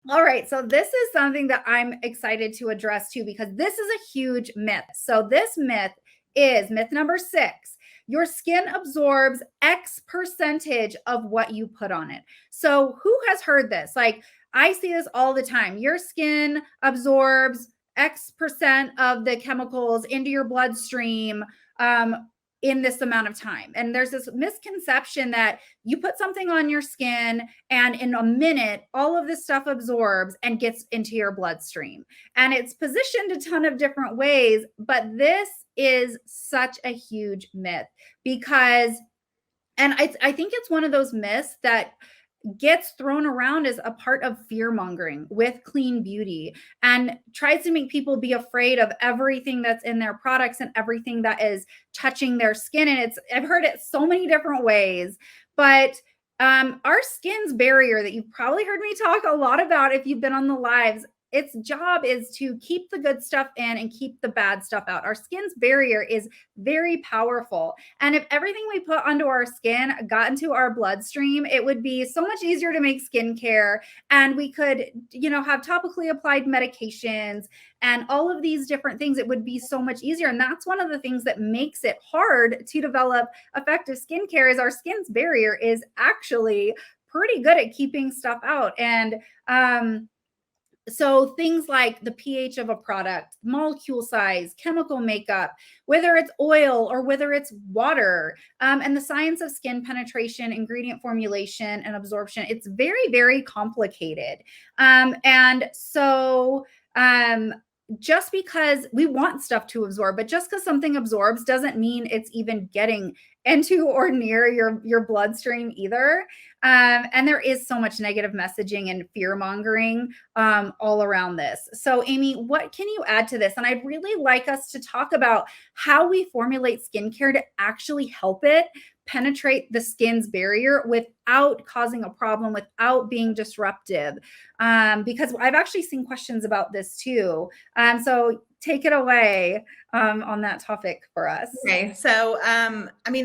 All right, so this is something that I'm excited to address too, because this is a huge myth. So this myth is myth number 6. Your skin absorbs X percentage of what you put on it. So who has heard this? Like, I see this all the time. Your skin absorbs X percent of the chemicals into your bloodstream in this amount of time. And there's this misconception that you put something on your skin and in a minute, all of this stuff absorbs and gets into your bloodstream. And it's positioned a ton of different ways, but this is such a huge myth because, and I think it's one of those myths that gets thrown around as a part of fear mongering with clean beauty and tries to make people be afraid of everything that's in their products and everything that is touching their skin. And I've heard it so many different ways, but our skin's barrier that you've probably heard me talk a lot about if you've been on the lives, its job is to keep the good stuff in and keep the bad stuff out. Our skin's barrier is very powerful. And if everything we put onto our skin got into our bloodstream, it would be so much easier to make skincare. And we could, have topically applied medications and all of these different things. It would be so much easier. And that's one of the things that makes it hard to develop effective skincare is our skin's barrier is actually pretty good at keeping stuff out. And, so things like the pH of a product, molecule size, chemical makeup, whether it's oil or whether it's water, and the science of skin penetration, ingredient formulation, and absorption, it's very, very complicated. And so just because we want stuff to absorb, but just because something absorbs doesn't mean it's even getting into or near your bloodstream either. And there is so much negative messaging and fear mongering all around this. So Amy, what can you add to this? And I'd really like us to talk about how we formulate skincare to actually help it penetrate the skin's barrier without causing a problem, without being disruptive. Because I've actually seen questions about this too. So take it away on that topic for us. Okay. So,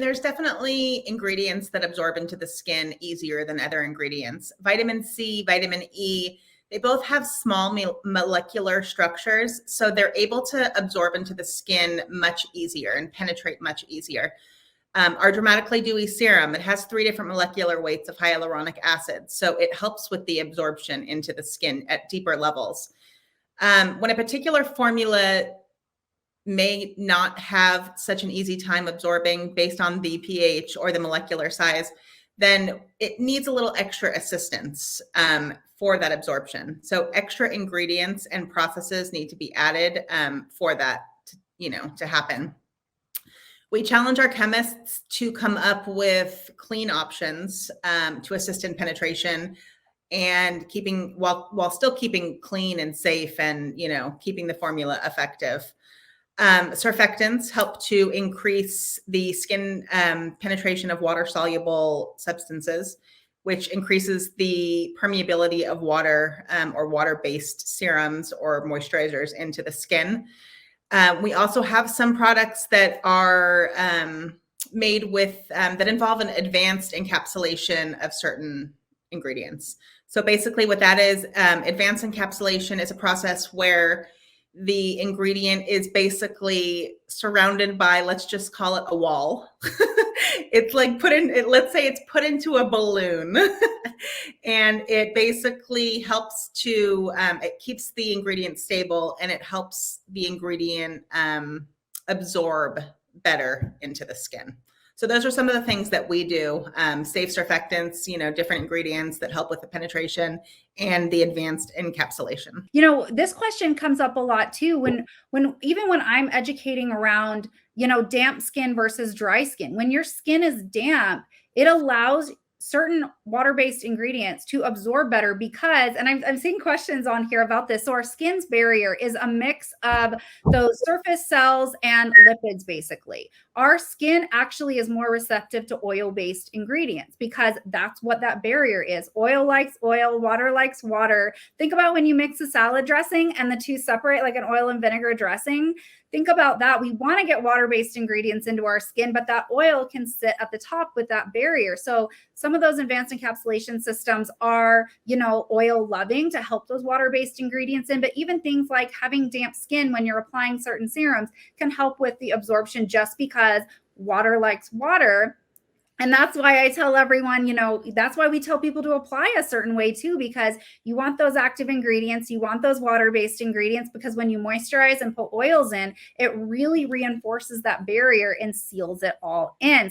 there's definitely ingredients that absorb into the skin easier than other ingredients. Vitamin C, vitamin E, they both have small molecular structures, so they're able to absorb into the skin much easier and penetrate much easier. Our Dramatically Dewy Serum, it has 3 different molecular weights of hyaluronic acid, so it helps with the absorption into the skin at deeper levels. When a particular formula may not have such an easy time absorbing based on the pH or the molecular size, then it needs a little extra assistance for that absorption. So extra ingredients and processes need to be added for that to happen. We challenge our chemists to come up with clean options to assist in penetration and keeping while still keeping clean and safe and keeping the formula effective. Surfactants help to increase the skin penetration of water-soluble substances, which increases the permeability of water or water-based serums or moisturizers into the skin. We also have some products that are made with that involve an advanced encapsulation of certain ingredients. So basically what that is, advanced encapsulation is a process where the ingredient is basically surrounded by, let's just call it a wall. It's like let's say it's put into a balloon and it basically helps to, it keeps the ingredient stable and it helps the ingredient absorb better into the skin. So those are some of the things that we do. Safe surfactants, different ingredients that help with the penetration and the advanced encapsulation. This question comes up a lot too when I'm educating around, damp skin versus dry skin. When your skin is damp, it allows certain water-based ingredients to absorb better because, and I'm seeing questions on here about this. So our skin's barrier is a mix of those surface cells and lipids, basically. Our skin actually is more receptive to oil-based ingredients because that's what that barrier is. Oil likes oil, water likes water. Think about when you mix a salad dressing and the two separate, like an oil and vinegar dressing. Think about that. We want to get water-based ingredients into our skin, but that oil can sit at the top with that barrier. So some some of those advanced encapsulation systems are, you know, oil loving to help those water-based ingredients in, but even things like having damp skin when you're applying certain serums can help with the absorption just because water likes water. And that's why I tell everyone, you know, that's why we tell people to apply a certain way too, because you want those active ingredients, you want those water-based ingredients, because when you moisturize and put oils in, it really reinforces that barrier and seals it all in.